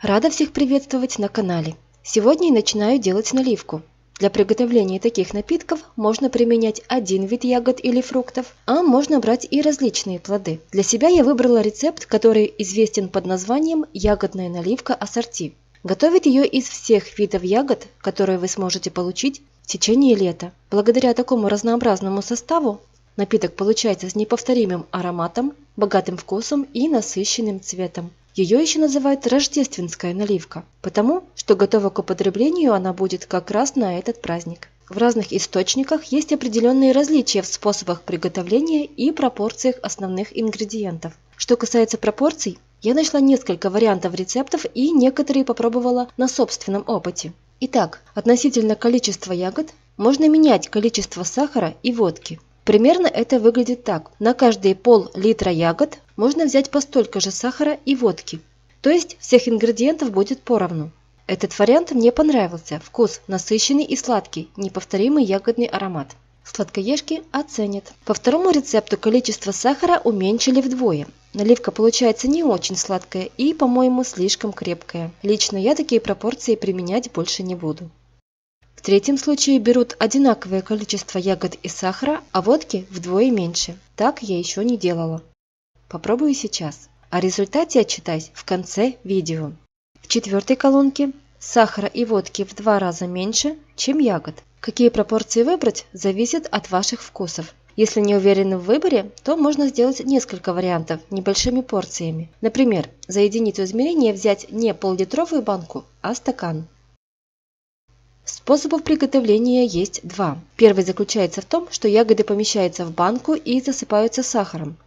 Рада всех приветствовать на канале. Сегодня я начинаю делать наливку. Для приготовления таких напитков можно применять один вид ягод или фруктов, а можно брать и различные плоды. Для себя я выбрала рецепт, который известен под названием ягодная наливка ассорти. Готовить ее из всех видов ягод, которые вы сможете получить в течение лета. Благодаря такому разнообразному составу напиток получается с неповторимым ароматом, богатым вкусом и насыщенным цветом. Ее еще называют рождественская наливка, потому что готова к употреблению она будет как раз на этот праздник. В разных источниках есть определенные различия в способах приготовления и пропорциях основных ингредиентов. Что касается пропорций, я нашла несколько вариантов рецептов и некоторые попробовала на собственном опыте. Итак, относительно количества ягод можно менять количество сахара и водки. Примерно это выглядит так. На каждые пол-литра ягод можно взять по столько же сахара и водки. То есть всех ингредиентов будет поровну. Этот вариант мне понравился. Вкус насыщенный и сладкий, неповторимый ягодный аромат. Сладкоежки оценят. По второму рецепту количество сахара уменьшили вдвое. Наливка получается не очень сладкая и, по-моему, слишком крепкая. Лично я такие пропорции применять больше не буду. В третьем случае берут одинаковое количество ягод и сахара, а водки вдвое меньше. Так я еще не делала. Попробую сейчас. О результате отчитаюсь в конце видео. В четвертой колонке сахара и водки в 2 раза меньше, чем ягод. Какие пропорции выбрать, зависит от ваших вкусов. Если не уверены в выборе, то можно сделать несколько вариантов небольшими порциями. Например, за единицу измерения взять не пол-литровую банку, а стакан. Способов приготовления есть 2. Первый заключается в том, что ягоды помещаются в банку и засыпаются сахаром.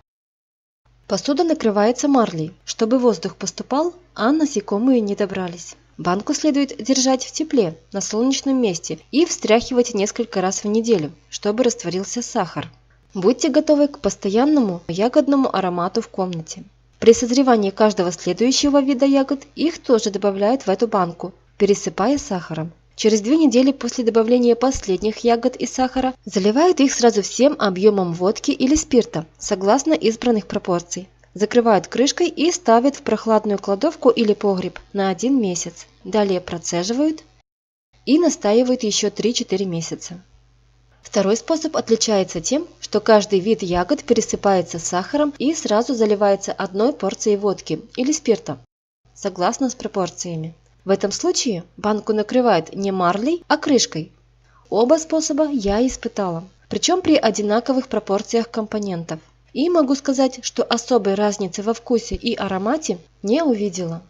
Посуда накрывается марлей, чтобы воздух поступал, а насекомые не добрались. Банку следует держать в тепле, на солнечном месте и встряхивать несколько раз в неделю, чтобы растворился сахар. Будьте готовы к постоянному ягодному аромату в комнате. При созревании каждого следующего вида ягод их тоже добавляют в эту банку, пересыпая сахаром. Через 2 недели после добавления последних ягод и сахара заливают их сразу всем объемом водки или спирта, согласно избранных пропорций. Закрывают крышкой и ставят в прохладную кладовку или погреб на 1 месяц. Далее процеживают и настаивают еще 3-4 месяца. Второй способ отличается тем, что каждый вид ягод пересыпается сахаром и сразу заливается 1 порцией водки или спирта, согласно с пропорциями. В этом случае банку накрывают не марлей, а крышкой. Оба способа я испытала, причем при одинаковых пропорциях компонентов. И могу сказать, что особой разницы во вкусе и аромате не увидела.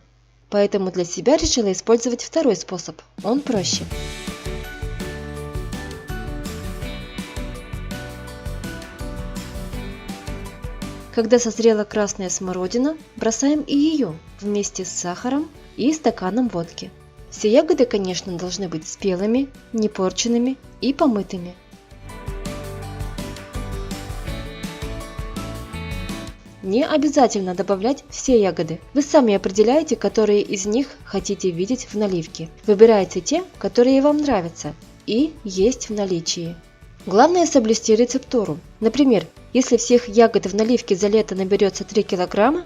Поэтому для себя решила использовать второй способ, он проще. Когда созрела красная смородина, бросаем и ее вместе с сахаром и стаканом водки. Все ягоды, конечно, должны быть спелыми, не порченными и помытыми. Не обязательно добавлять все ягоды. Вы сами определяете, которые из них хотите видеть в наливке. Выбирайте те, которые вам нравятся и есть в наличии. Главное соблюсти рецептуру. Например, если всех ягод в наливке за лето наберется 3 кг,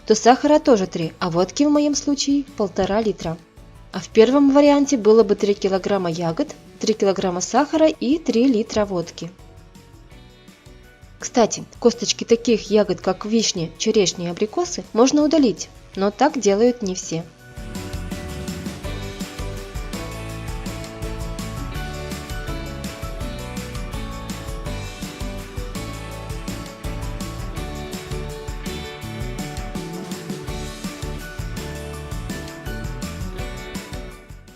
то сахара тоже 3, а водки в моем случае 1,5 литра. А в первом варианте было бы 3 кг ягод, 3 кг сахара и 3 литра водки. Кстати, косточки таких ягод, как вишня, черешня и абрикосы, можно удалить, но так делают не все.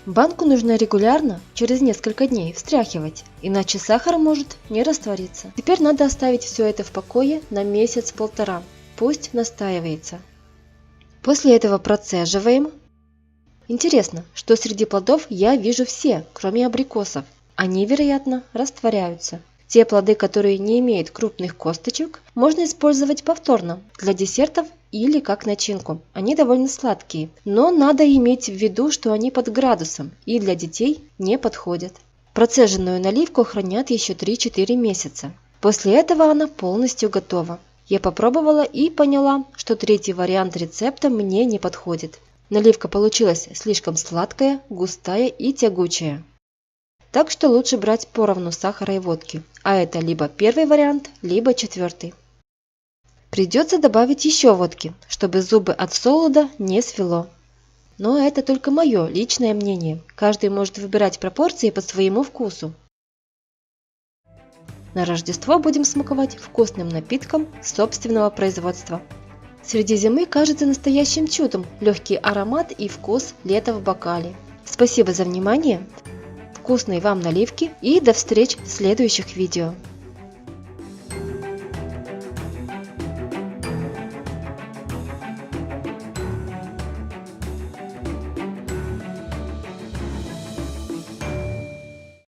Банку нужно регулярно, через несколько дней, встряхивать, иначе сахар может не раствориться. Теперь надо оставить все это в покое на месяц-1,5, пусть настаивается. После этого процеживаем. Интересно, что среди плодов я вижу все, кроме абрикосов. Они, вероятно, растворяются. Те плоды, которые не имеют крупных косточек, можно использовать повторно для десертов или как начинку. Они довольно сладкие, но надо иметь в виду, что они под градусом и для детей не подходят. Процеженную наливку хранят еще 3-4 месяца. После этого она полностью готова. Я попробовала и поняла, что третий вариант рецепта мне не подходит. Наливка получилась слишком сладкая, густая и тягучая. Так что лучше брать поровну сахара и водки, а это либо первый вариант, либо четвертый. Придется добавить еще водки, чтобы зубы от солода не свело. Но это только мое личное мнение, каждый может выбирать пропорции по своему вкусу. На Рождество будем смаковать вкусным напитком собственного производства. Среди зимы кажется настоящим чудом легкий аромат и вкус лета в бокале. Спасибо за внимание, вкусной вам наливки и до встреч в следующих видео.